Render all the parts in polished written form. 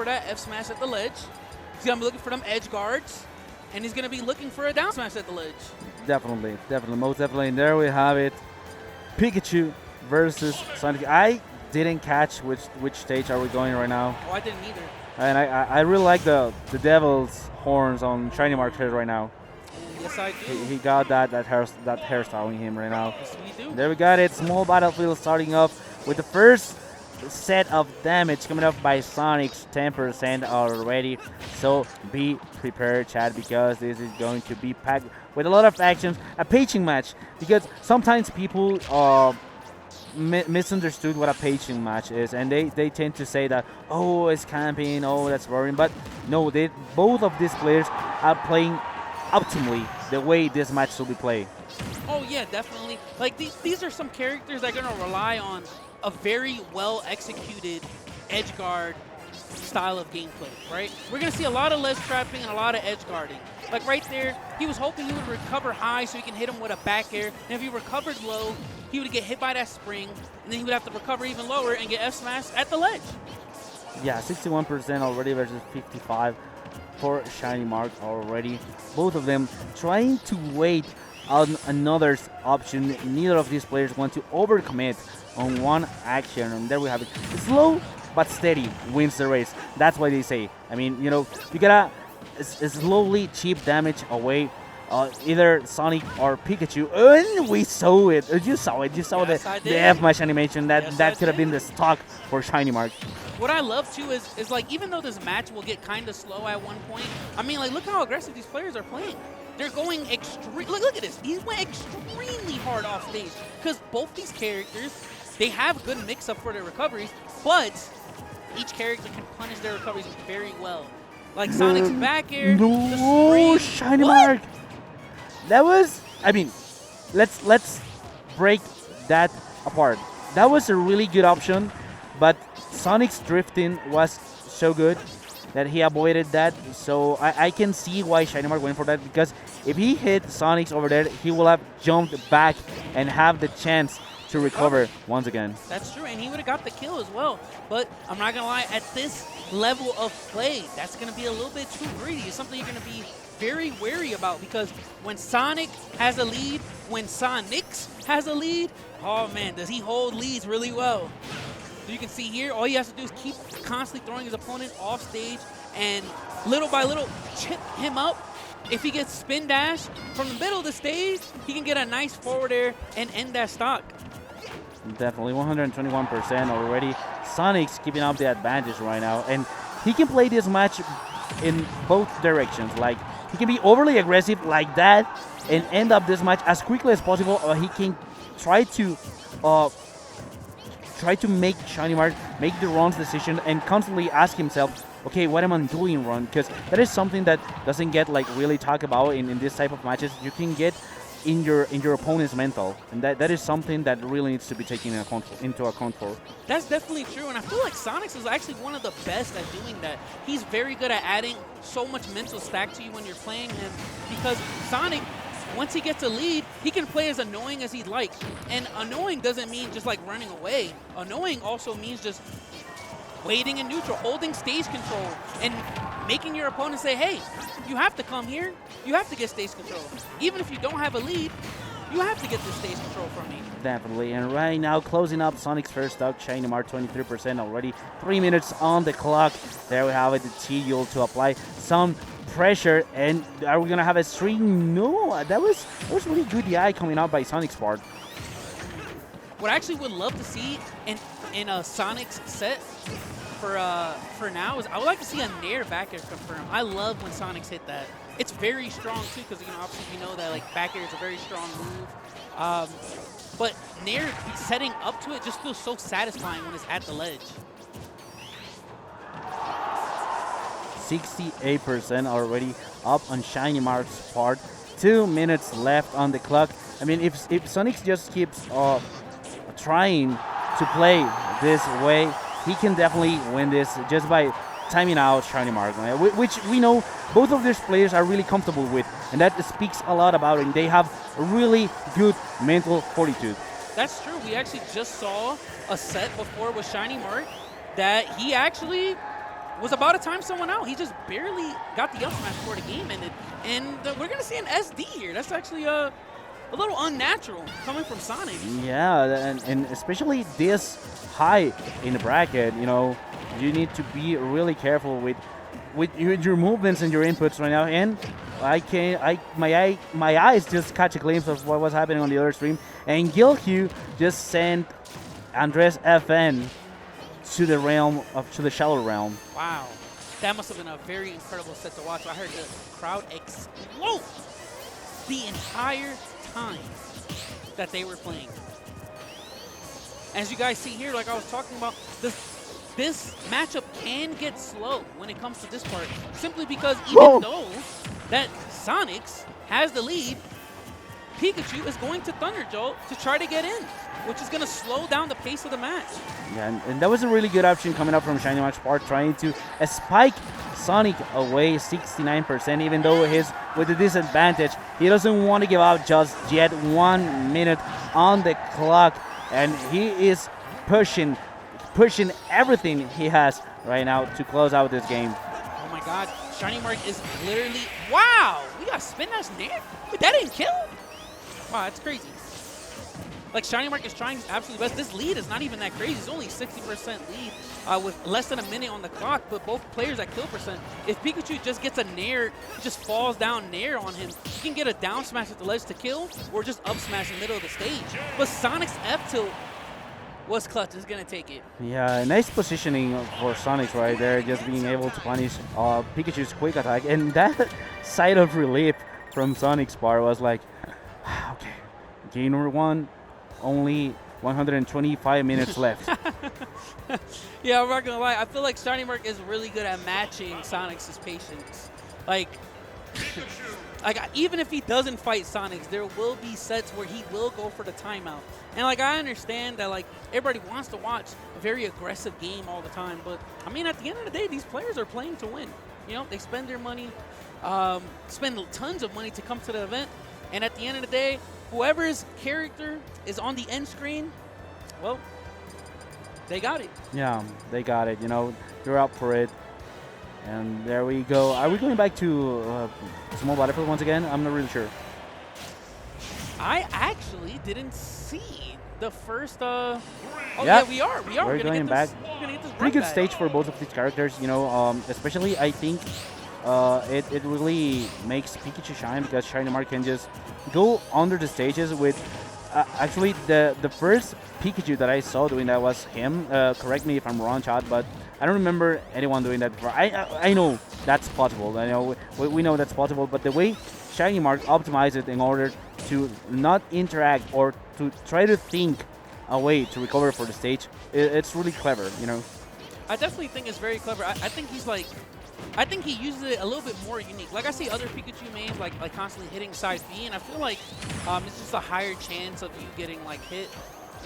for that F smash at the ledge. He's going to be looking for them edge guards. And he's going to be looking for a down smash at the ledge. Definitely, most definitely. And there we have it. Pikachu versus Sonic. I didn't catch which stage are we going right now. Oh, I didn't either. And I really like the devil's horns on ShinyMark's head right now. Yes, I do. He got that hairstyle in him right now. Yes, we do. There we got it. Small battlefield starting off with the first set of damage coming up by Sonix, 10% already. So be prepared, chat, because this is going to be packed with a lot of actions. A paging match, because sometimes people misunderstood what a paging match is, and they tend to say that, oh, it's camping, oh, that's boring. But no, both of these players are playing optimally the way this match should be played. Oh, yeah, definitely. Like, these are some characters that are going to rely on a very well-executed edge guard style of gameplay, right? We're going to see a lot of ledge trapping and a lot of edge guarding. Like right there, he was hoping he would recover high so he can hit him with a back air. And if he recovered low, he would get hit by that spring, and then he would have to recover even lower and get F-smashed at the ledge. Yeah, 61% already versus 55 for ShinyMark already. Both of them trying to wait on another option. Neither of these players want to overcommit on one action, and there we have it. Slow but steady wins the race. That's what they say. I mean, you know, you gotta slowly chip damage away either Sonic or Pikachu. And we saw it. You saw it. You saw Yes, the F-Mash animation. Yes, That could have been the stock for ShinyMark. What I love, too, is like, even though this match will get kind of slow at one point, I mean, like, look how aggressive these players are playing. They're going extreme. Look at this. He went extremely hard off stage, because both these characters, they have good mix-up for their recoveries, but each character can punish their recoveries very well. Like Sonic's back air, no, ShinyMark. That was, I mean, let's break that apart. That was a really good option, but Sonic's drifting was so good that he avoided that. So I can see why ShinyMark went for that, because if he hit Sonix over there, he will have jumped back and have the chance to recover once again. That's true, and he would have got the kill as well. But I'm not going to lie, at this level of play, that's going to be a little bit too greedy. It's something you're going to be very wary about, because when Sonic has a lead, when Sonix has a lead, oh man, does he hold leads really well. So you can see here, all he has to do is keep constantly throwing his opponent off stage and little by little chip him up. If he gets spin dash from the middle of the stage, he can get a nice forward air and end that stock. Definitely 121% already. Sonic's keeping up the advantage right now, and he can play this match in both directions. Like, he can be overly aggressive like that and end up this match as quickly as possible, or he can try to make ShinyMark make the wrong decision and constantly ask himself, okay, what am I doing wrong? Because that is something that doesn't get like really talked about in this type of matches. You can get in your opponent's mental, and that is something that really needs to be taken into account for. That's definitely true, and I feel like Sonix is actually one of the best at doing that. He's very good at adding so much mental stack to you when you're playing him, because Sonic, once he gets a lead, he can play as annoying as he'd like. And annoying doesn't mean just like running away. Annoying also means just waiting in neutral, holding stage control, and making your opponent say, hey, you have to come here. You have to get stage control. Even if you don't have a lead, you have to get this stage control from me. Definitely. And right now, closing up Sonic's first stock, ShinyMark 23% already. 3 minutes on the clock. There we have it, the T-Yule to apply some pressure. And are we going to have a string? No, that was really good DI coming out by Sonic's part. What I actually would love to see in a Sonic's set for now is I would like to see a Nair back air confirm. I love when Sonix hit that. It's very strong too, because obviously we know that like back air is a very strong move. But Nair setting up to it just feels so satisfying when it's at the ledge. 68% already up on ShinyMark's part. 2 minutes left on the clock. I mean, if Sonix just keeps trying to play this way, he can definitely win this just by timing out ShinyMark, which we know both of these players are really comfortable with, and that speaks a lot about it. They have really good mental fortitude. That's true. We actually just saw a set before with ShinyMark that he actually was about to time someone out. He just barely got the up smash before the game ended. And we're going to see an SD here. That's actually a little unnatural coming from Sonic. Yeah, and especially this high in the bracket, you know, you need to be really careful with your movements and your inputs right now. And my eyes just catch a glimpse of what was happening on the other stream, and Gilhue just sent Andres FN to the shallow realm. Wow, that must have been a very incredible set to watch. I heard the crowd explode the entire time that they were playing. As you guys see here, like I was talking about, this matchup can get slow when it comes to this part, simply because even though that Sonix has the lead, Pikachu is going to Thunder Jolt to try to get in, which is going to slow down the pace of the match. Yeah, and that was a really good option coming up from ShinyMark's part, trying to spike Sonic away 69%, even though he's with a disadvantage. He doesn't want to give up just yet. 1 minute on the clock, and he is pushing everything he has right now to close out this game. Oh my god, ShinyMark is literally, wow, we got spin dash there? Wait, that didn't kill? Wow, that's crazy. Like, ShinyMark is trying his absolute best. This lead is not even that crazy. It's only 60% lead with less than a minute on the clock, but both players at kill percent. If Pikachu just gets a nair, just falls down nair on him, he can get a down smash at the ledge to kill, or just up smash in the middle of the stage. But Sonic's F-tilt was clutch, is going to take it. Yeah, nice positioning for Sonix right there, just being able to punish Pikachu's quick attack. And that side of relief from Sonic's part was like, okay, game number 1, only 125 minutes left. Yeah, I'm not going to lie. I feel like ShinyMark is really good at matching Sonix's patience. Like, even if he doesn't fight Sonix, there will be sets where he will go for the timeout. And, like, I understand that, like, everybody wants to watch a very aggressive game all the time. But, I mean, at the end of the day, these players are playing to win. You know, they spend their money, spend tons of money to come to the event. And at the end of the day, whoever's character is on the end screen, well, they got it. Yeah, they got it. You know, they're up for it. And there we go. Are we going back to Small Battlefield once again? I'm not really sure. I actually didn't see the first. Oh yeah, yeah, we are. We're going back. We're gonna get this Pretty good back. stage for both of these characters. You know, especially I think it really makes Pikachu shine, because ShinyMark can just go under the stages with. Actually, the first Pikachu that I saw doing that was him. Correct me if I'm wrong, Chad, but I don't remember anyone doing that before. I know that's possible. I know we know that's possible, but the way ShinyMark optimized it in order to not interact or to try to think a way to recover for the stage, it's really clever, you know. I definitely think it's very clever. I think he's like, I think he uses it a little bit more unique. Like I see other Pikachu mains like constantly hitting side B, and I feel like it's just a higher chance of you getting like hit.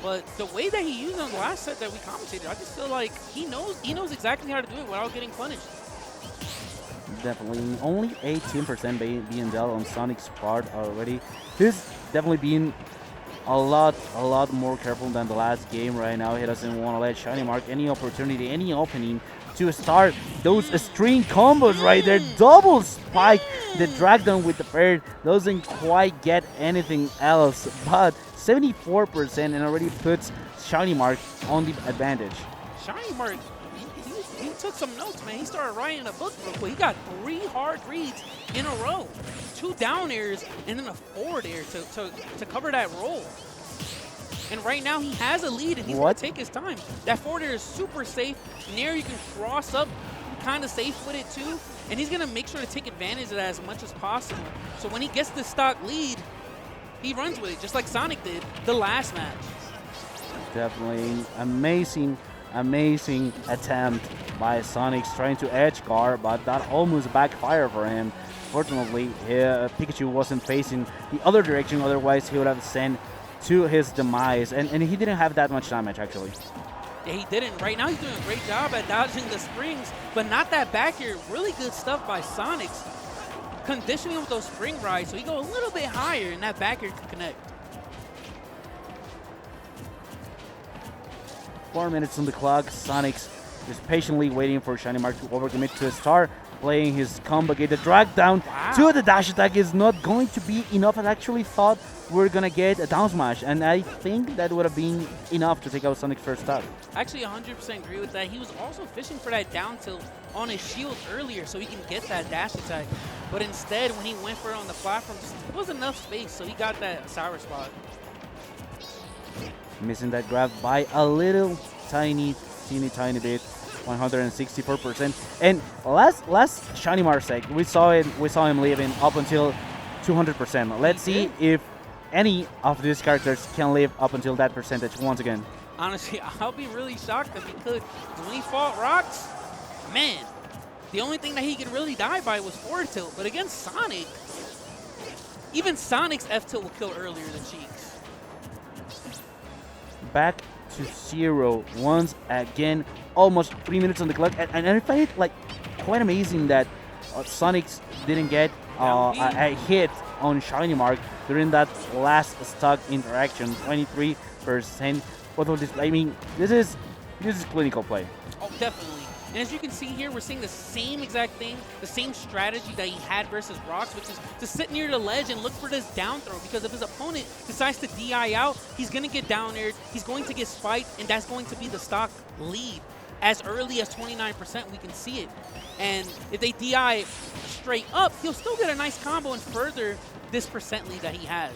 But the way that he used it on the last set that we commentated, I just feel like he knows exactly how to do it without getting punished. Definitely. Only 18% being dealt on Sonic's part already. He's definitely being a lot more careful than the last game right now. He doesn't want to let ShinyMark any opportunity, any opening to start those string combos right there. Double spike, the drag down with the bird doesn't quite get anything else, but 74% and already puts ShinyMark on the advantage. ShinyMark, he took some notes, man. He started writing a book real quick. He got 3 hard reads in a row, 2 down airs, and then a forward air to cover that roll. And right now he has a lead, and he's going to take his time. That forward air is super safe. Nair you can cross up, kind of safe with it too. And he's going to make sure to take advantage of that as much as possible. So when he gets the stock lead, he runs with it, just like Sonic did the last match. Definitely amazing attempt by Sonix trying to edge guard, but that almost backfired for him. Fortunately, Pikachu wasn't facing the other direction, otherwise he would have sent to his demise, and he didn't have that much damage actually. Yeah, he didn't. Right now he's doing a great job at dodging the springs, but not that back air. Really good stuff by Sonix. Conditioning with those spring rides, so he go a little bit higher and that back air can connect. 4 minutes on the clock. Sonix just patiently waiting for ShinyMark to overcommit to a star, playing his combo, get the drag down to the dash attack is not going to be enough. I actually thought we're gonna get a down smash, and I think that would have been enough to take out Sonic's first stock. I actually 100% agree with that. He was also fishing for that down tilt on his shield earlier so he can get that dash attack. But instead, when he went for it on the platform, there wasn't enough space, so he got that sour spot. Missing that grab by a little tiny bit. 164%. And last ShinyMark sec, we saw him leaving up until 200%. Let's see if any of these characters can live up until that percentage once again. Honestly, I'll be really shocked if he could. When he fought Rocks, man, the only thing that he could really die by was forward tilt. But against Sonic, even Sonic's F tilt will kill earlier than Cheeks. Back to 0 once again. Almost 3 minutes on the clock, and I find it like quite amazing that Sonix didn't get a hit on ShinyMark during that last stock interaction. 23%. What was this? I mean, this is clinical play. Oh, definitely. And as you can see here, we're seeing the same exact thing, the same strategy that he had versus Rocks, which is to sit near the ledge and look for this down throw, because if his opponent decides to DI out, he's going to get down aired, he's going to get spiked, and that's going to be the stock lead. As early as 29%, we can see it. And if they DI straight up, he'll still get a nice combo and further this percent lead that he has.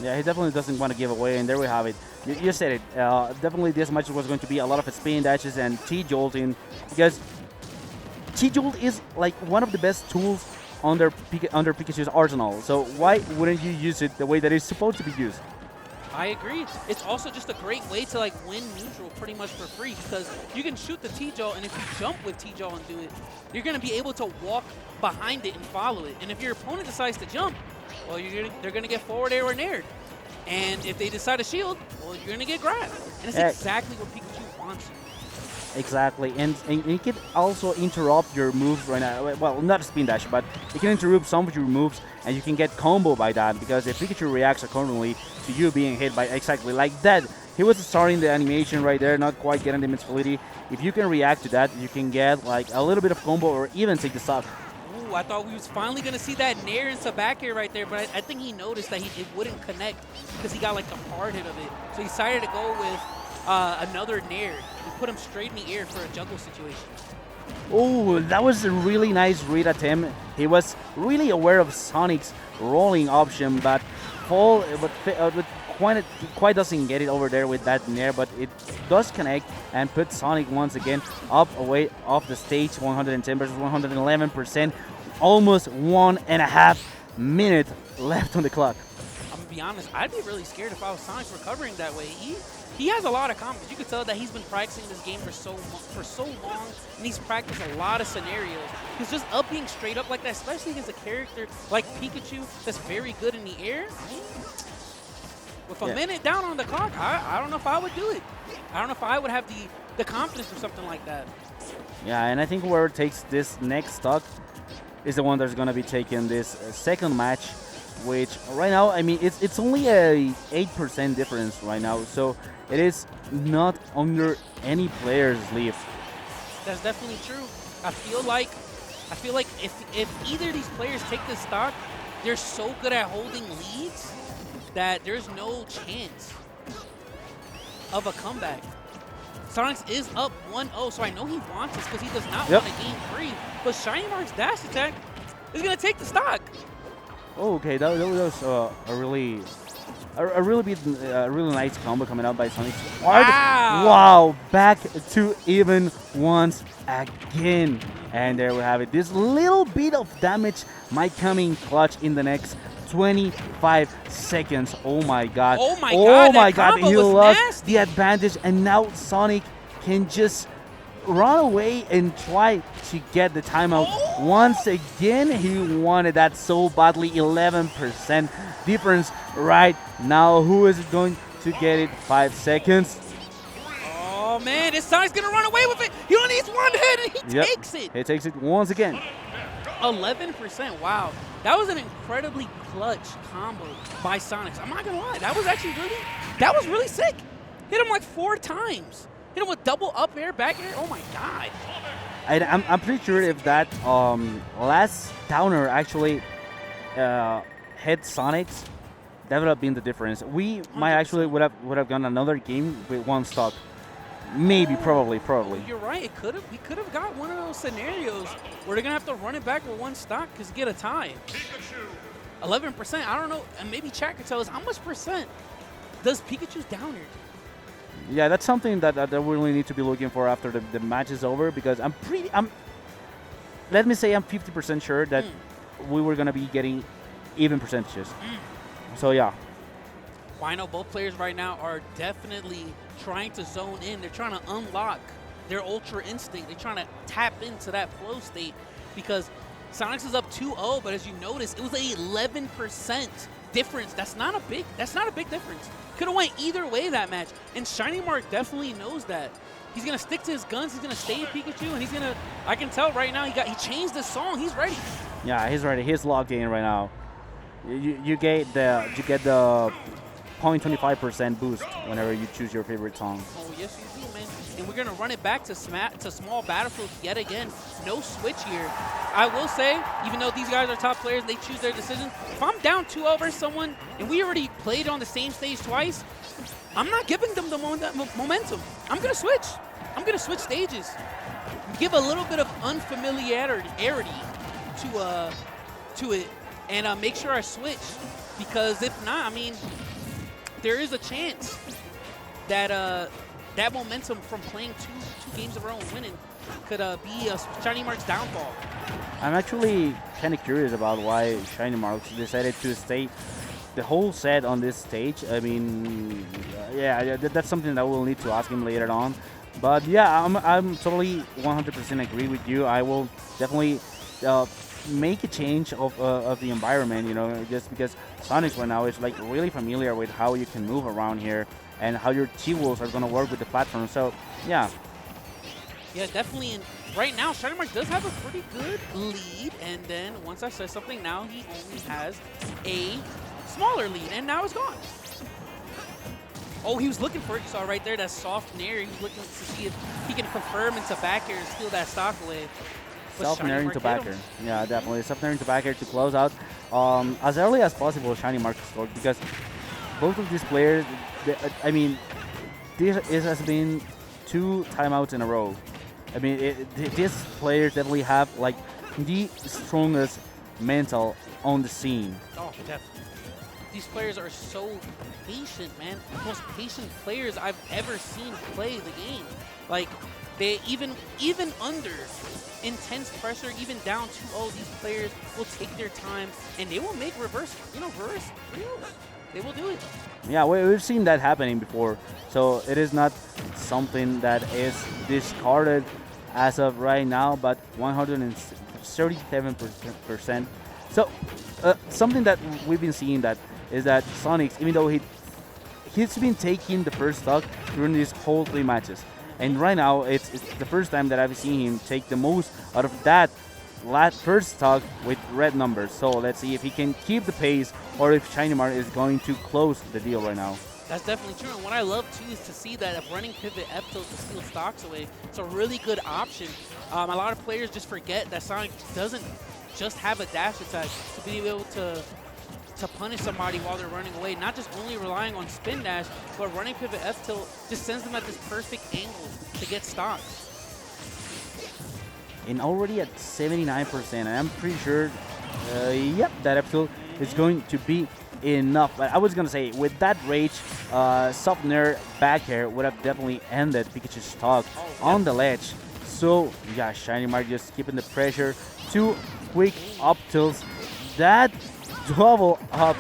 Yeah, he definitely doesn't want to give away, and there we have it. You said it. Definitely this match was going to be a lot of spin dashes and T-jolting, because T-jolt is like one of the best tools under Pikachu's arsenal. So why wouldn't you use it the way that it's supposed to be used? I agree. It's also just a great way to like win neutral pretty much for free, because you can shoot the T-Jolt, and if you jump with T-Jolt and do it, you're going to be able to walk behind it and follow it. And if your opponent decides to jump, well, they're going to get forward air or naired. And if they decide to shield, well, you're going to get grabbed. And it's exactly what Pikachu wants. Exactly, and it can also interrupt your moves right now. Well, not a spin dash, but it can interrupt some of your moves, and you can get combo by that, because if Pikachu reacts accordingly to you being hit by exactly like that, he was starting the animation right there, not quite getting the invincibility. If you can react to that, you can get like a little bit of combo or even take the stock. Ooh, I thought we was finally going to see that nair into back air right there, but I think he noticed that it wouldn't connect because he got like the hard hit of it. So he decided to go with another nair and put him straight in the air for a juggle situation. Oh, that was a really nice read attempt. He was really aware of Sonic's rolling option, but quite doesn't get it over there with that nair, but it does connect and put Sonic once again up away off the stage. 110 versus 111%. Almost 1.5 minutes left on the clock. I'm gonna be honest, I'd be really scared if I was Sonic recovering that way. He has a lot of combos. You can tell that he's been practicing this game for so long, and he's practiced a lot of scenarios. He's just up being straight up like that, especially against a character like Pikachu that's very good in the air. With a minute down on the clock, I don't know if I would do it. I don't know if I would have the confidence for something like that. Yeah, and I think whoever takes this next stock is the one that's going to be taking this second match, which right now, I mean, it's only a 8% difference right now, so it is not under any player's lead. That's definitely true. I feel like if either of these players take this stock, they're so good at holding leads that there's no chance of a comeback. Sonix is up 1-0, so I know he wants this because he does not want to gain free. But ShinyMark's dash attack is going to take the stock. Oh, okay, that was a really nice combo coming out by Sonix. Wow, back to even once again. And there we have it. This little bit of damage might come in clutch in the next 25 seconds. Oh my god. Oh my god. He lost the advantage, and now Sonic can just run away and try to get the timeout. Once again, he wanted that so badly. 11% difference right now. Who is going to get it? 5 seconds. Oh man, this Sonic's gonna run away with it. He only needs one hit and he takes it. He takes it once again. 11%. Wow. That was an incredibly clutch combo by Sonix. I'm not gonna lie. That was really sick. Hit him like 4 times. Hit him with double up air, back air. Oh my God. I'm pretty sure if that last downer actually hit Sonix, that would have been the difference. We might 100%. actually would have gone another game with one stock. Maybe, probably. You're right. We could have got one of those scenarios where they're gonna have to run it back with one stock because get a tie. 11%. I don't know. And maybe chat could tell us how much percent does Pikachu's downer? Yeah, that's something that we really need to be looking for after the match is over, because let me say I'm 50% sure that we were gonna be getting even percentages. So yeah. Well, I know both players right now are definitely trying to zone in. They're trying to unlock their Ultra Instinct. They're trying to tap into that flow state because Sonix is up 2-0, but as you notice, it was an 11% difference. That's not a big difference. Could have went either way that match, and ShinyMark definitely knows that. He's gonna stick to his guns. He's gonna stay with Pikachu, and he's gonna. I can tell right now he changed the song. He's ready. Yeah, he's ready. He's logged in right now. You get the 0.25% boost whenever you choose your favorite song. Oh yes, you do, man. And we're gonna run it back to small battlefield yet again. No switch here. I will say, even though these guys are top players, they choose their decision. If I'm down 2-0 versus someone, and we already played on the same stage twice, I'm not giving them the momentum. I'm gonna switch. I'm gonna switch stages. Give a little bit of unfamiliarity to it, and make sure I switch. Because if not, I mean, there is a chance that that momentum from playing two games in a row and winning could be ShinyMark's downfall. I'm actually kind of curious about why ShinyMark decided to stay the whole set on this stage. I mean, yeah, that's something that we'll need to ask him later on. But yeah, I'm totally 100% agree with you. I will definitely make a change of the environment, you know, just because Sonix right now is like really familiar with how you can move around here and how your T-Wolves are going to work with the platform. So yeah. Yeah, definitely. And right now, ShinyMark does have a pretty good lead. And then once I say something, now he only has a smaller lead, and now it's gone. Oh, he was looking for it. You saw right there, that soft nair. He was looking to see if he can confirm into back air and steal that stock away. Self-nair into back air. Yeah, definitely. Self-nair into back air to close out. As early as possible, ShinyMark scored, because both of these players, I mean, this has been 2 timeouts in a row. I mean, these players definitely have like the strongest mental on the scene. Oh, definitely. These players are so patient, man. Most patient players I've ever seen play the game. Like, they even under intense pressure, even down 2-0, these players will take their time and they will make reverse reels. They will do it. Yeah, we've seen that happening before. So it is not something that is discarded as of right now, but 137%. So something that we've been seeing that is that Sonix, even though he's been taking the first stock during these whole 3 matches, and right now it's the first time that I've seen him take the most out of that first stock with red numbers. So let's see if he can keep the pace or if ShinyMark is going to close the deal right now. That's definitely true. And what I love too is to see that if running pivot F tilt to steal stocks away, it's a really good option. A lot of players just forget that Sonic doesn't just have a dash attack to be able to punish somebody while they're running away. Not just only relying on spin dash, but running pivot F tilt just sends them at this perfect angle to get stocks. And already at 79%, and I'm pretty sure, yep, that F tilt is going to be enough. But I was gonna say, with that rage, soft nair back air would have definitely ended Pikachu's stock on the ledge. So yeah, ShinyMark just keeping the pressure. 2 quick up tilts. That double up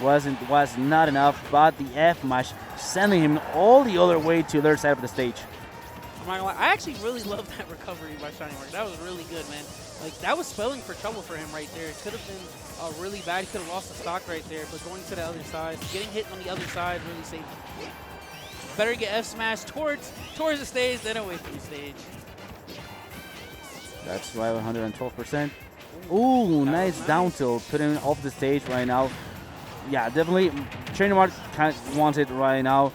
was not enough, but the F mash sending him all the other way to the other side of the stage. I'm not gonna lie, I actually really love that recovery by ShinyMark. That was really good, man. Like, that was spelling for trouble for him right there. It could have been really bad. He could have lost the stock right there, but going to the other side, getting hit on the other side really saved him. Better get F smash towards the stage than away from the stage. That's right, 112%. Ooh, nice down tilt, putting him off the stage right now. Yeah, definitely, ShinyMark wants it right now.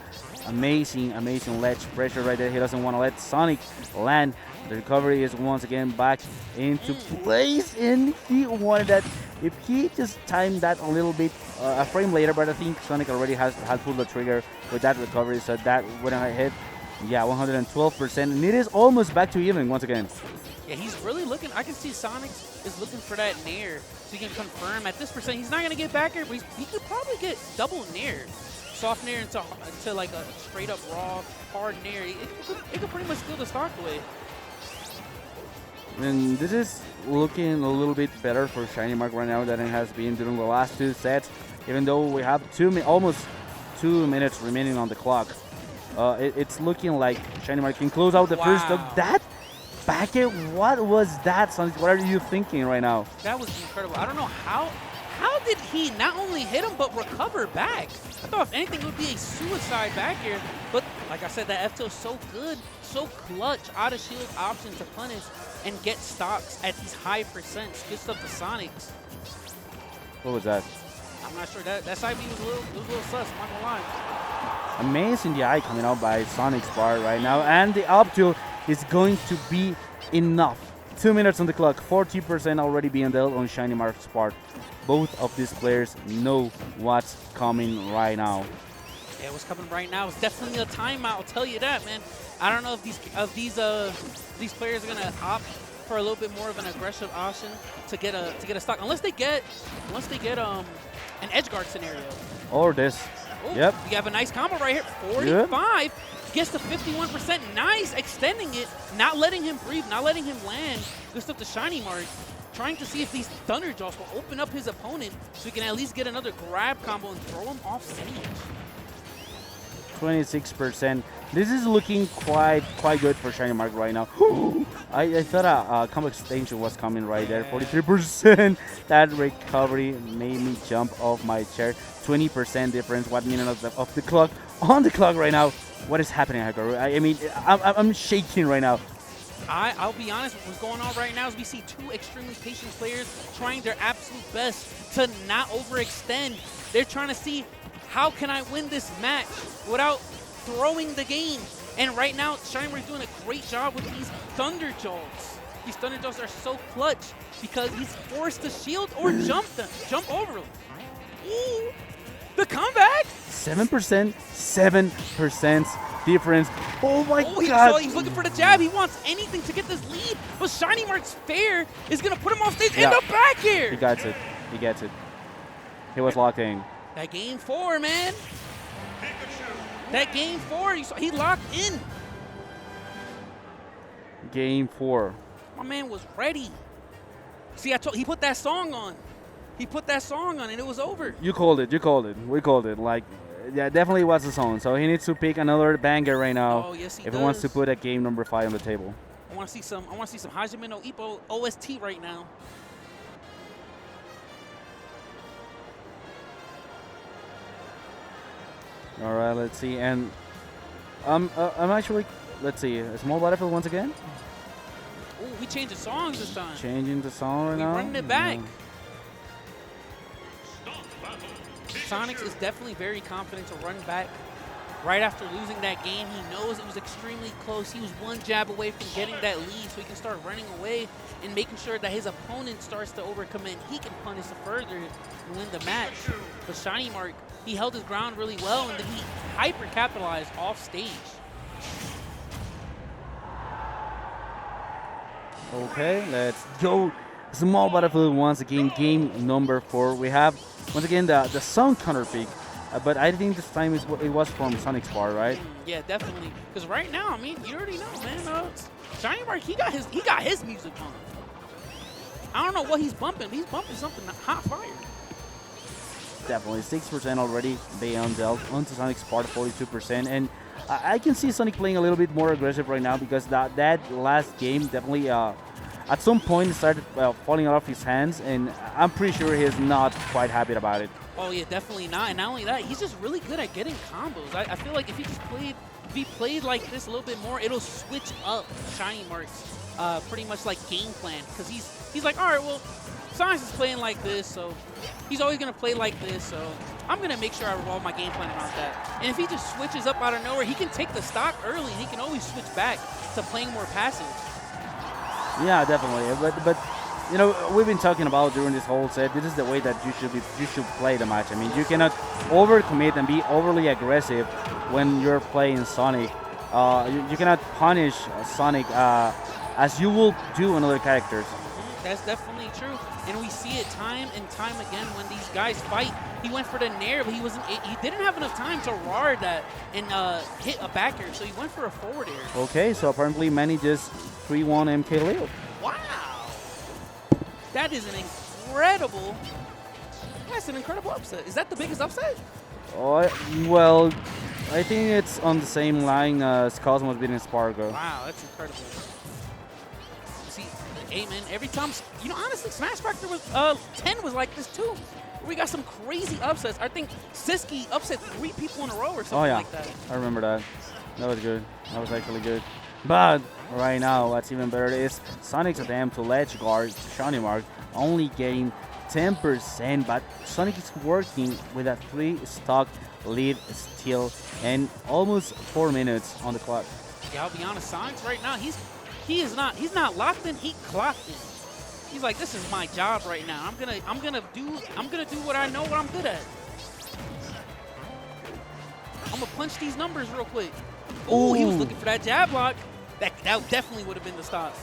Amazing, amazing ledge pressure right there. He doesn't want to let Sonic land. The recovery is once again back into place, and he wanted that. If he just timed that a little bit, a frame later, but I think Sonic already had pulled the trigger with that recovery, so that wouldn't have hit. Yeah, 112%, and it is almost back to even once again. Yeah, he's really looking. I can see Sonix is looking for that nair, so he can confirm at this percent. He's not going to get back here, but he could probably get double nair. Soft nair into like a straight up raw, hard nair. It could pretty much steal the stock away. And this is looking a little bit better for ShinyMark right now than it has been during the last 2 sets, even though we have almost 2 minutes remaining on the clock. It's looking like ShinyMark can close out the first stock. That back air, what was that, Sonix? What are you thinking right now? That was incredible. I don't know how did he not only hit him, but recover back? I thought if anything it would be a suicide back air, but like I said, that F tilt is so good, so clutch, out of shield option to punish and get stocks at these high percents. Good stuff to Sonix. What was that? I'm not sure. That side B was a little sus, I'm not gonna lie. Amazing DI coming out by Sonic's bar right now, and the up tilt is going to be enough. 2 minutes on the clock, 40% already being dealt on ShinyMark's part. Both of these players know what's coming right now. Yeah, what's coming right now is definitely a timeout. I'll tell you that, man. I don't know if these players are gonna opt for a little bit more of an aggressive option to get a stock, unless they get an edge guard scenario. Or this. Ooh, yep. You have a nice combo right here. 45. Yep. Gets to 51%. Nice, extending it, not letting him breathe, not letting him land. Good stuff to ShinyMark. Trying to see if these Thunder Jaws will open up his opponent so he can at least get another grab combo and throw him off stage. 26%. This is looking quite good for ShinyMark right now. I thought a combo extension was coming right there. 43%. That recovery made me jump off my chair. 20% difference. 1 minute of the clock. On the clock right now. What is happening, Hikaru? I mean, I'm shaking right now. I'll be honest, what's going on right now is we see 2 extremely patient players trying their absolute best to not overextend. They're trying to see, how can I win this match without throwing the game? And right now, ShinyMark is doing a great job with these Thunder Jaws. These Thunder Jaws are so clutch because he's forced to shield or jump over them. Ooh, the comeback! 7%, 7% difference. Oh my God! He's looking for the jab. He wants anything to get this lead, but ShinyMark's fair is gonna put him off stage in the back here. He gets it. He gets it. He was locked in. That game 4, man. Pikachu. That game 4, he locked in. Game 4. My man was ready. See, he put that song on. He put that song on and it was over. You called it. You called it. We called it. Like, yeah, definitely was the song. So he needs to pick another banger right now. Oh, yes, if he wants to put a game number 5 on the table. I want to see some Hajime no Ippo OST right now. All right, let's see. And I'm actually, let's see, a small battlefield once again. Ooh, we changing songs this time. Changing the song right now. We're running it back. Sonix is definitely very confident to run back right after losing that game. He knows it was extremely close. He was 1 jab away from getting that lead, so he can start running away and making sure that his opponent starts to overcome it and he can punish it further and win the match. But ShinyMark, he held his ground really well, and then he hyper-capitalized off stage. Okay, let's go. Small battlefield once again, game number 4. We have, once again, the song counter pick, but I think this time it was from Sonic's bar, right? Yeah, definitely. Because right now, I mean, you already know, man. ShinyMark, he got his music on. I don't know what he's bumping. He's bumping something hot fire. Definitely 6% already beyond dealt onto Sonic's part, 42%, and I can see Sonic playing a little bit more aggressive right now because that last game definitely at some point started falling off his hands, and I'm pretty sure he's not quite happy about it. Oh yeah, definitely not. And not only that, he's just really good at getting combos. I feel like if he played like this a little bit more, it'll switch up ShinyMark's pretty much like game plan, because he's like, all right, well, Sonix is playing like this, so he's always gonna play like this, so I'm gonna make sure I revolve my game plan around that. And if he just switches up out of nowhere, he can take the stock early, and he can always switch back to playing more passive. Yeah, definitely. But you know, we've been talking about during this whole set. This is the way that you should play the match. I mean, you cannot overcommit and be overly aggressive when you're playing Sonic. You cannot punish Sonic as you will do on other characters. That's definitely true, and we see it time and time again when these guys fight. He went for the nair, but he didn't have enough time to RAR that and hit a back air, so he went for a forward air. Okay, so apparently Manny just 3-1 MK Leo. Wow, that is an incredible. That's an incredible upset. Is that the biggest upset? Oh, well, I think it's on the same line as Cosmos beating Spargo. Wow, that's incredible. See, hey man, every time, you know, honestly, Smash Factor was 10 was like this too. We got some crazy upsets. I think Siski upset 3 people in a row or something like that. I remember that. That was good. That was actually good. But right now, what's even better is Sonic's attempt to ledge guard ShinyMark, only getting 10%, but Sonic is working with a 3-stock lead still and almost 4 minutes on the clock. Yeah, I'll be honest, Sonic's right now, he's not locked in, he clocked in. He's like, this is my job right now. I'm gonna do what I know what I'm good at. I'm gonna punch these numbers real quick. Oh, he was looking for that jab block. That definitely would have been the stop.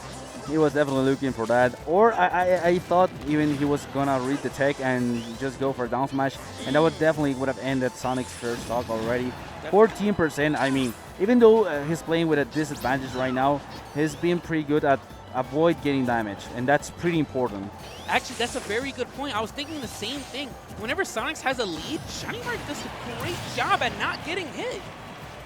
He was definitely looking for that. Or I thought even he was gonna read the tech and just go for a down smash, and that would have ended Sonic's first stock already. 14%. I mean, even though he's playing with a disadvantage right now, he's been pretty good at avoid getting damage, and that's pretty important. Actually, that's a very good point. I was thinking the same thing. Whenever Sonix has a lead, ShinyMark does a great job at not getting hit.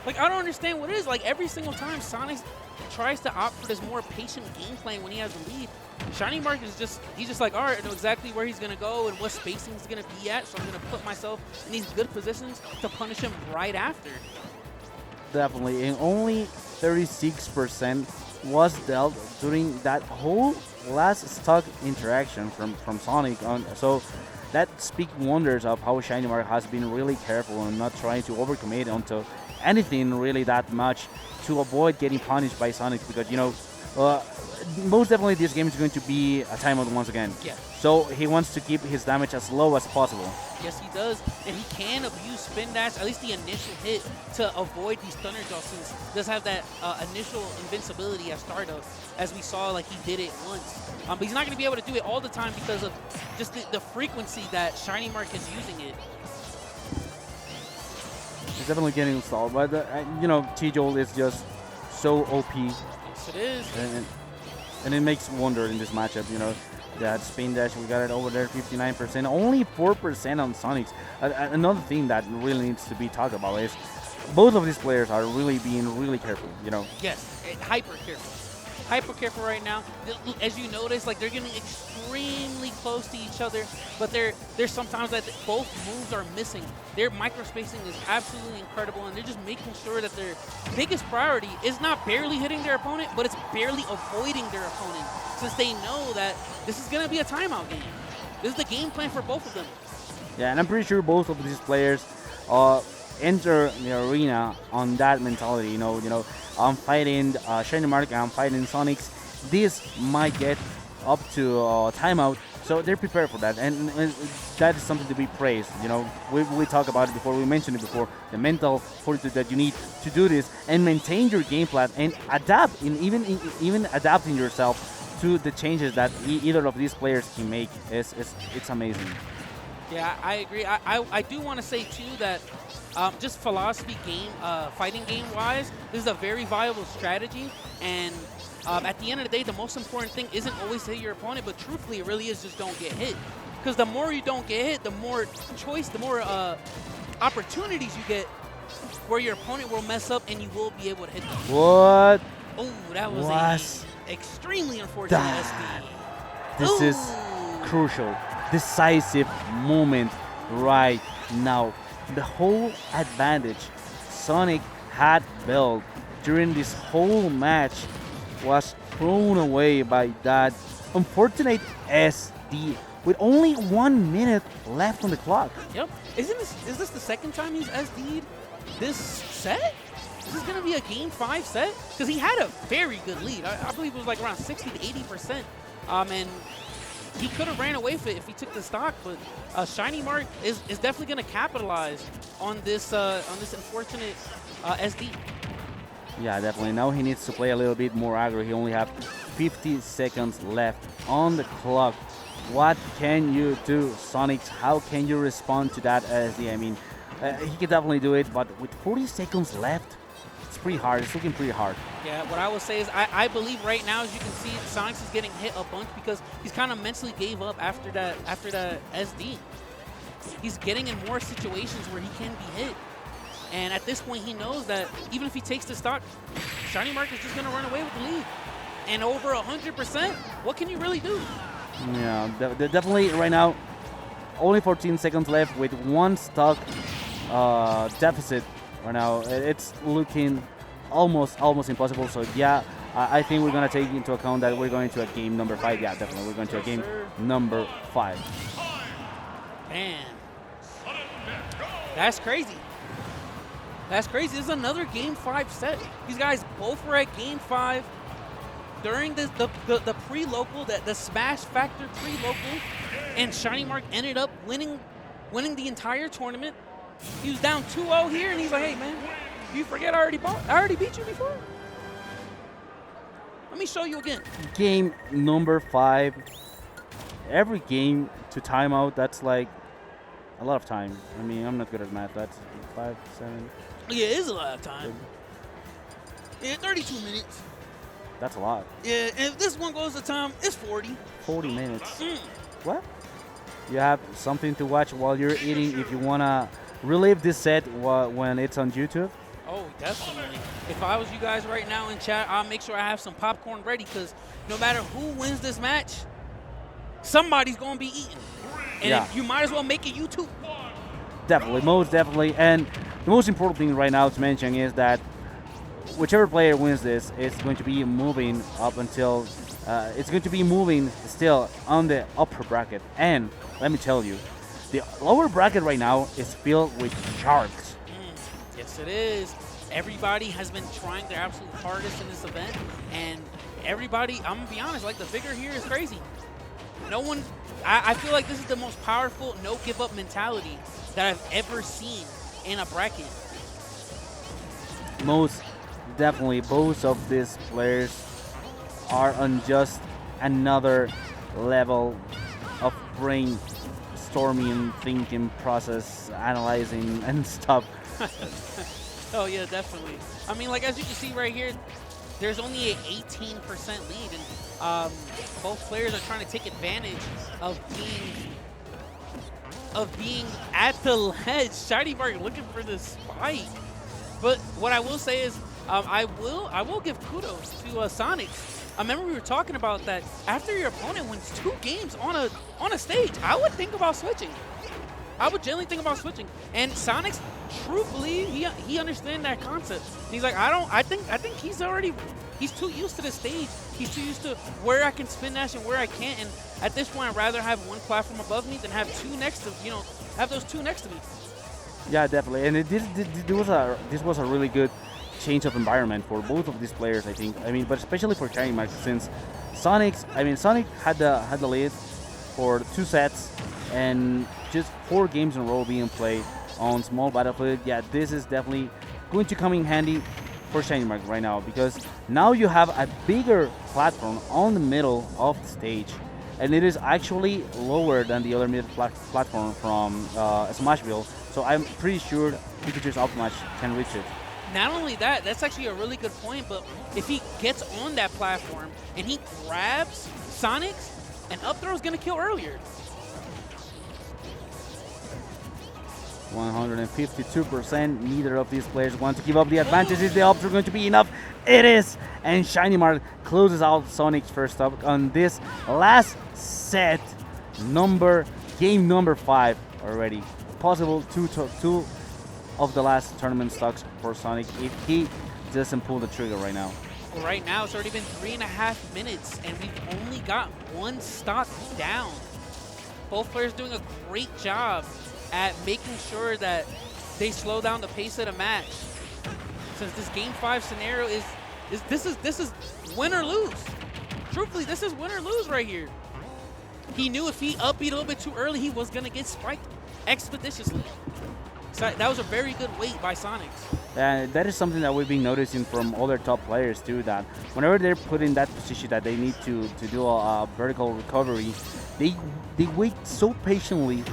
Like, I don't understand what it is. Like, every single time Sonix tries to opt for this more patient game plan when he has a lead, ShinyMark is he's just like, all right, I know exactly where he's going to go and what spacing he's going to be at, so I'm going to put myself in these good positions to punish him right after. Definitely, and only 36% was dealt during that whole last stock interaction from Sonic. So that speaks wonders of how ShinyMark has been really careful and not trying to overcommit onto anything really that much to avoid getting punished by Sonic, because, you know, most definitely this game is going to be a timeout once again. Yeah. So he wants to keep his damage as low as possible. Yes, he does. And he can abuse spin dash, at least the initial hit, to avoid these thunder jaws, since he does have that initial invincibility at Stardust, as we saw, like, he did it once. But he's not going to be able to do it all the time because of just the frequency that ShinyMark is using it. He's definitely getting installed, but you know, T-Jolt is just so OP. Yes, it is. And it makes wonder in this matchup, you know. That spin dash, we got it over there, 59%, only 4% on Sonix. Another thing that really needs to be talked about is both of these players are really being really careful, you know. Yes, hyper careful. Hyper careful right now. As you notice, like, they're getting extremely close to each other, but there's sometimes that both moves are missing. Their micro spacing is absolutely incredible, and they're just making sure that their biggest priority is not barely hitting their opponent, but it's barely avoiding their opponent, since they know that this is going to be a timeout game. This is the game plan for both of them. Yeah, and I'm pretty sure both of these players enter the arena on that mentality, you know, I'm fighting ShinyMark, I'm fighting Sonix. This might get up to timeout, so they're prepared for that, and that is something to be praised. You know, we talked about it before, we mentioned it before, the mental fortitude that you need to do this and maintain your game plan and adapt, in even adapting yourself to the changes that either of these players can make. It's amazing. Yeah, I agree. I do want to say too that just philosophy game, fighting game wise, this is a very viable strategy, and at the end of the day, the most important thing isn't always to hit your opponent, but truthfully, it really is just don't get hit. Because the more you don't get hit, the more choice, the more opportunities you get where your opponent will mess up and you will be able to hit them. What? Oh, that was a extremely unfortunate SD. This is crucial, decisive moment right now. The whole advantage Sonic had built during this whole match was thrown away by that unfortunate SD with only 1 minute left on the clock. Yep. Is this the second time he's SD'd this set? Is this going to be a Game 5 set? Because he had a very good lead. I believe it was like around 60 to 80%. And he could have ran away with it if he took the stock. But ShinyMark is definitely going to capitalize on this unfortunate SD. Yeah, definitely. Now he needs to play a little bit more aggro. He only have 50 seconds left on the clock. What can you do, Sonix? How can you respond to that SD? I mean, he can definitely do it, but with 40 seconds left, it's pretty hard. It's looking pretty hard. Yeah, what I will say is I believe right now, as you can see, Sonix is getting hit a bunch because he's kind of mentally gave up after that SD. He's getting in more situations where he can be hit. And at this point, he knows that even if he takes the stock, ShinyMark is just going to run away with the lead. And over 100%, what can you really do? Yeah, definitely right now, only 14 seconds left with one stock deficit right now. It's looking almost impossible. So yeah, I think we're going to take into account that we're going to a game number 5. Yeah, definitely. We're going to a game number 5. Man, that's crazy. That's crazy. This is another Game 5 set. These guys both were at Game 5 during the pre-local, the Smash Factor pre-local, and ShinyMark ended up winning the entire tournament. He was down 2-0 here, and he's like, "Hey man, you forget I already beat you before? Let me show you again." Game number 5. Every game to timeout, that's like a lot of time. I mean, I'm not good at math. That's 5, 7. Yeah, it is a lot of time. Yeah, 32 minutes. That's a lot. Yeah, and if this one goes to time, it's 40. 40 minutes. What? You have something to watch while you're eating if you want to relive this set when it's on YouTube? Oh, definitely. If I was you guys right now in chat, I'll make sure I have some popcorn ready because no matter who wins this match, somebody's going to be eating. And yeah. you might as well make it YouTube. Definitely, most definitely. And the most important thing right now to mention is that whichever player wins this, it's going to be moving up until it's going to be moving still on the upper bracket. And let me tell you, the lower bracket right now is filled with sharks. Yes, it is. Everybody has been trying their absolute hardest in this event, and everybody, I'm gonna be honest, like the vigor here is crazy. No one, I feel like this is the most powerful no give up mentality that I've ever seen in a bracket. Most definitely, both of these players are on just another level of brainstorming, thinking process, analyzing and stuff. Oh yeah, definitely. I mean, like as you can see right here, there's only an 18% lead, and both players are trying to take advantage of being at the ledge. ShinyMark looking for the spike. But what I will say is, I will give kudos to Sonix. I remember we were talking about that after your opponent wins 2 games on a stage, I would think about switching. I would generally think about switching. And Sonix, truthfully, he understands that concept. He's like, I think he's too used to the stage. He's too used to where I can spin dash and where I can't. And at this point, I'd rather have one platform above me than have 2 next to, have those 2 next to me. Yeah, definitely. And this was a really good change of environment for both of these players, I think. I mean, but especially for ShinyMark, since Sonic had the lead for 2 sets and just 4 games in a row being played on small battlefield. Yeah, this is definitely going to come in handy for ShinyMark right now, because now you have a bigger platform on the middle of the stage, and it is actually lower than the other middle platform from Smashville. So I'm pretty sure Pikachu's up smash can reach it. Not only that, that's actually a really good point, but if he gets on that platform and he grabs Sonix, an up throw is going to kill earlier. 152%. Neither of these players want to give up the advantage. Is the up throw going to be enough? It is! And ShinyMark closes out Sonic's first up on this last set. Game number 5 already. Possible two of the last tournament stocks for Sonix if he doesn't pull the trigger right now. Well, right now, it's already been 3.5 minutes, and we've only got one stock down. Both players doing a great job at making sure that they slow down the pace of the match. Since this Game 5 scenario is this is win or lose. Truthfully, this is win or lose right here. He knew if he upbeat a little bit too early, he was gonna get spiked expeditiously. So that was a very good wait by Sonix. That is something that we've been noticing from other top players too, that whenever they're put in that position that they need to do a vertical recovery, they wait so patiently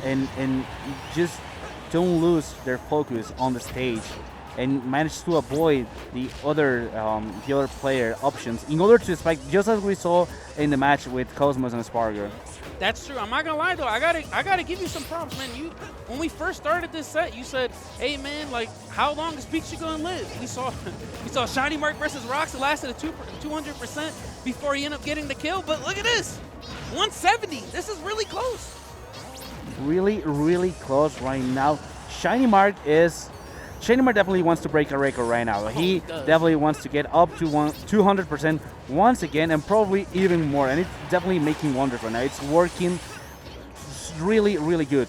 and just don't lose their focus on the stage and manage to avoid the other player options in order to spike, just as we saw in the match with Cosmos and Sparger. That's true. I'm not gonna lie though. I gotta give you some props, man. When we first started this set, you said, "Hey man, like how long is Pikachu gonna live?" We saw ShinyMark versus Rocks. It lasted a 200% before he ended up getting the kill. But look at this, 170. This is really close. Really, really close right now. ShinyMark definitely wants to break a record right now. He definitely wants to get up to 200% once again, and probably even more. And it's definitely making wonders right now. It's working really, really good.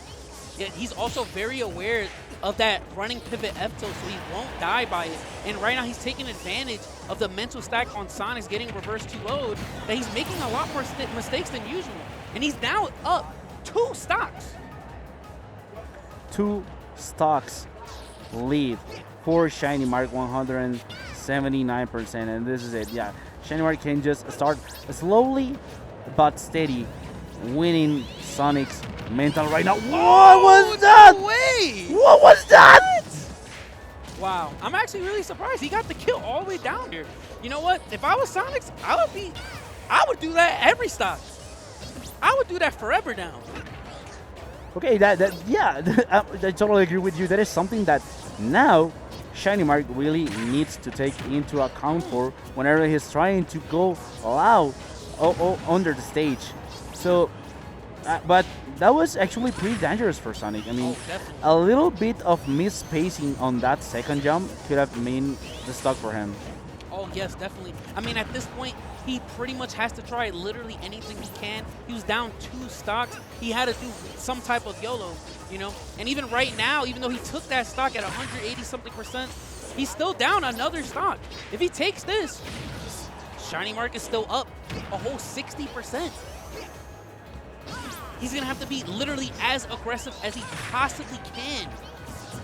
Yeah, he's also very aware of that running pivot F tilt, so he won't die by it. And right now he's taking advantage of the mental stack on Sonix getting reverse 2 load, that he's making a lot more mistakes than usual. And he's now up 2 stocks. 2 stocks lead for ShinyMark, 179%, and this is it. Yeah, ShinyMark can just start slowly but steady winning Sonic's mental right now. What was that? No way! What was that? Wow, I'm actually really surprised. He got the kill all the way down here. You know what? If I was Sonix, I would do that every stock. I would do that forever now. Okay, yeah, I totally agree with you. That is something that now ShinyMark really needs to take into account for whenever he's trying to go loud under the stage. So, but that was actually pretty dangerous for Sonic. I mean, a little bit of misspacing on that second jump could have made the stock for him. Oh, yes, definitely. I mean, at this point, he pretty much has to try literally anything he can. He was down 2 stocks. He had to do some type of YOLO, you know? And even right now, even though he took that stock at 180-something%, he's still down another stock. If he takes this, ShinyMark is still up a whole 60%. He's going to have to be literally as aggressive as he possibly can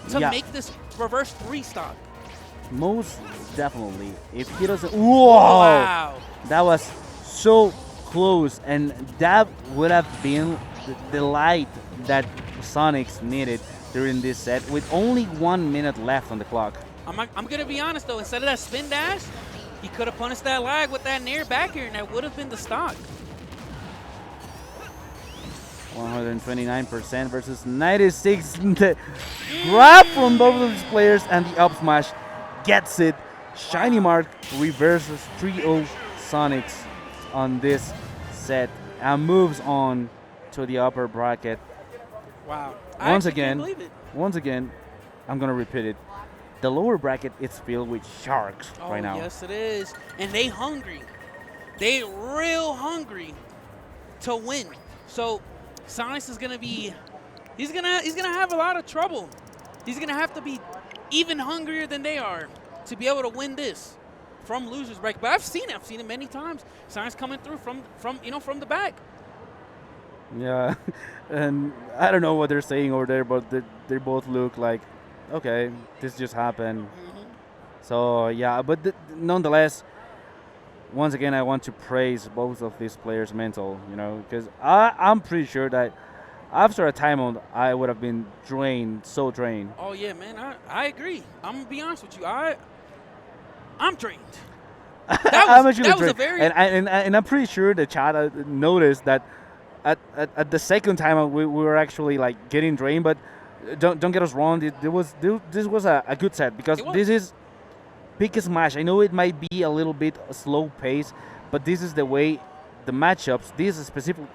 to make this reverse 3 stock. Most definitely. If he doesn't... Whoa! Wow! That was so close, and that would have been the light that Sonix needed during this set with only 1 minute left on the clock. I'm going to be honest, though. Instead of that spin dash, he could have punished that lag with that nair back here, and that would have been the stock. 129% versus 96. The grab from both of these players, and the up smash gets it. ShinyMark reverses 3-0 Sonix on this set and moves on to the upper bracket. Wow. Once again, I'm going to repeat it. The lower bracket is filled with sharks right now. Yes, it is. And they hungry. They real hungry to win. So Sonix is going to be, he's going to have a lot of trouble. He's going to have to be even hungrier than they are to be able to win this from losers bracket. But I've seen it many times. Sonix coming through from the back. Yeah, and I don't know what they're saying over there, but they both look like, okay, this just happened. So yeah, but nonetheless, once again, I want to praise both of these players' mental, you know, because I'm pretty sure that after a timeout, I would have been drained, so drained. Oh yeah, man, I agree. I'm gonna be honest with you, I'm drained. That was a very and I'm pretty sure the chat noticed that at the second time we were actually like getting drained, but don't get us wrong, this was a good set because this is pick and smash. I know it might be a little bit a slow pace, but this is the way the matchups, these specific